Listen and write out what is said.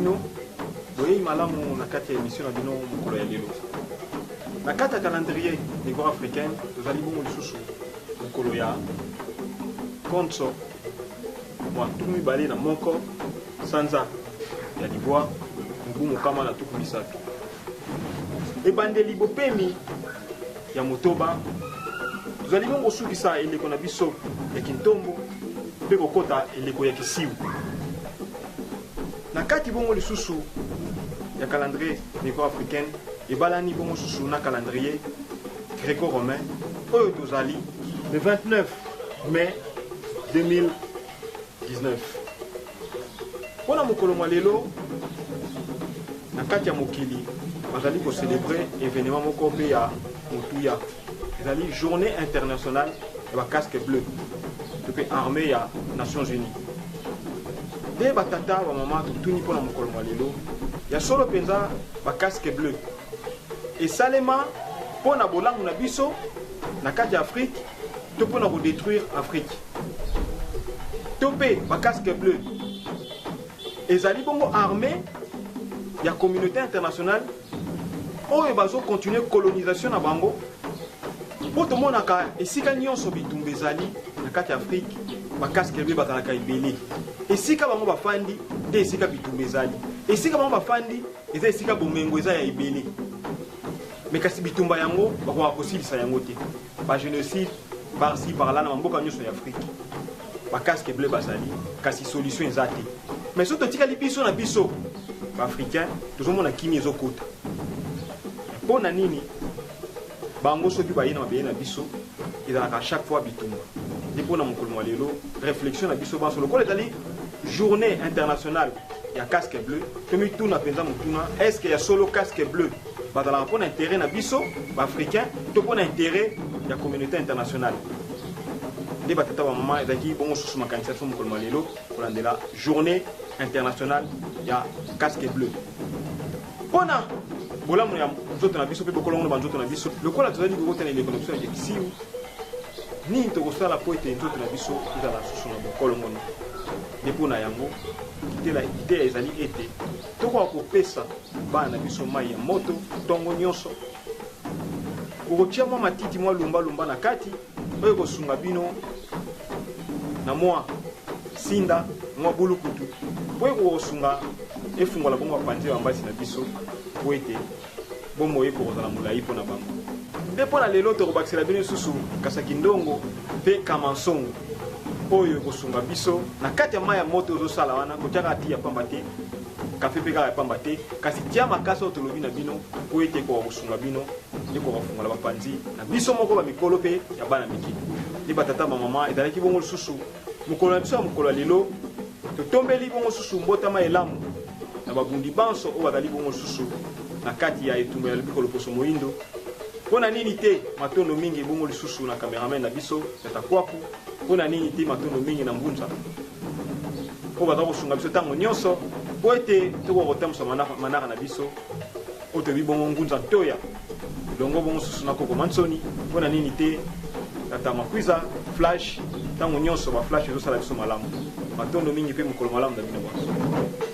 bino boye malamu na kati ya émission na bino mokolo ya lelo. Na kati ya calendrier niveau africain tozali bongo lisusu mokolo ya konso mwa tuku mibale na moko sanza ya libwa mubu mokama na tuku misato. Ebandeli bopemi ya motoba tozali bongo sukisa eleko na biso ya kintombo mpe kokota eleko ya kisiu. Na kati bongo lisusu ya calendrier niveau africain ebalani bongo susu na calendrier gréco-romain oyo tozali le 29 mai 2019. Pona mokolo mwa lelo na kati ya mokili bazali ko célébrer événement moko pe ya motuya ezali journée internationale ya ba casque bleu depuis armée ya Nations Unies. De batata ba mama tutuni pona mokolo mwa lelo ya solo penza ba casque bleu et salema pona bolangu na biso na kati ya Afrique to pona ko détruire Afrique. Topé ba casque bleu ezali bongo armée ya communauté internationale oyo bazo continuer colonisation na bango po tomonaka esika nyonso bitumba ezali na kati ya Afrique ba casque bleu bazalaka ebele. Esika bango bafandi nde esika bitumba ezali. Esika bango bafandi eza esika bomengo eza ya ebele. Mais kasi bitumba yango bakoka kosilisa yango te. Ba génocide par-ci par-là na mboka nyonso ya Afrique. Ba casque bleu bazali kasi solution eza te. Mais soto tikali biso na biso ba africain tozomona kimi ezokota. Pona nini bango soki bayina mabeye na biso ezalaka chaque fois bitumba. Depona mokolo mwa lelo réflexion na biso banso lokola ezali journée internationale ya casque bleu tomi tuna penza mutuna est-ce que ya solo casque bleu bazalaka mpona intérêt na biso ba africain to mpona intérêt ya communauté internationale. Nde batata ba mama ezalaki bongo susu makanisa so mokolo mwa lelo kolandela journée internationale ya casque bleu mpona bolamu ya nzoto na biso mpe bokolongo na banzoto na biso lokola tozali kokotana eleko na biso ya kisiu nini tokosala po ete nzoto na biso ezala susu na bokolongono. Nde mpona yango idea ezali ete tokoka kopesa bana na biso mai ya moto ntongo nyonso kokotia mwa matiti mwa lumbalumba na kati oyo kosunga bino na mwa sinda mwa bulukutu po oyo kokosunga efungola bongo bapanzi ya bambasi na biso po ete bomoi ekozala molai mpo na bango. Nde mpona lelo tokobakisela bino lisusu kasaki ndongo mpe kamansongo oyo kosunga biso na kati ya mai ya moto ozosala wana kotiaka ti ya pamba te kafe mpe kaka ya pamba te kasi tia makasi oyo tolobi na bino po ete ekoka kosunga bino ekoka kofungola bapanzi na biso moko bamikolo mpe ya bana mike. Nde batata bamama ezalaki bongo lisusu mokolo na biso ya mokolo ya lelo totombeli bongo susu mbotama elamu na babundi banso oyo bazali bongo lisusu na kati ya etumba ya lobiko loposo moindo. Mpona nini te matondo mingi ebongo lisusu na cameraman na biso yatakwaku mpona nini te matondo mingi na mbunza oyo baza kosunga biso ntango nyonso po ete tokoka kotambusa manaka na biso oyo toyebi bongo ngunza ntoya longo bongo susu na koko mansoni. Mpona nini te tata makwiza flash ntango nyonso baflash ezosala biso malamu matondo mingi mpe mokolo malamu na bino banso.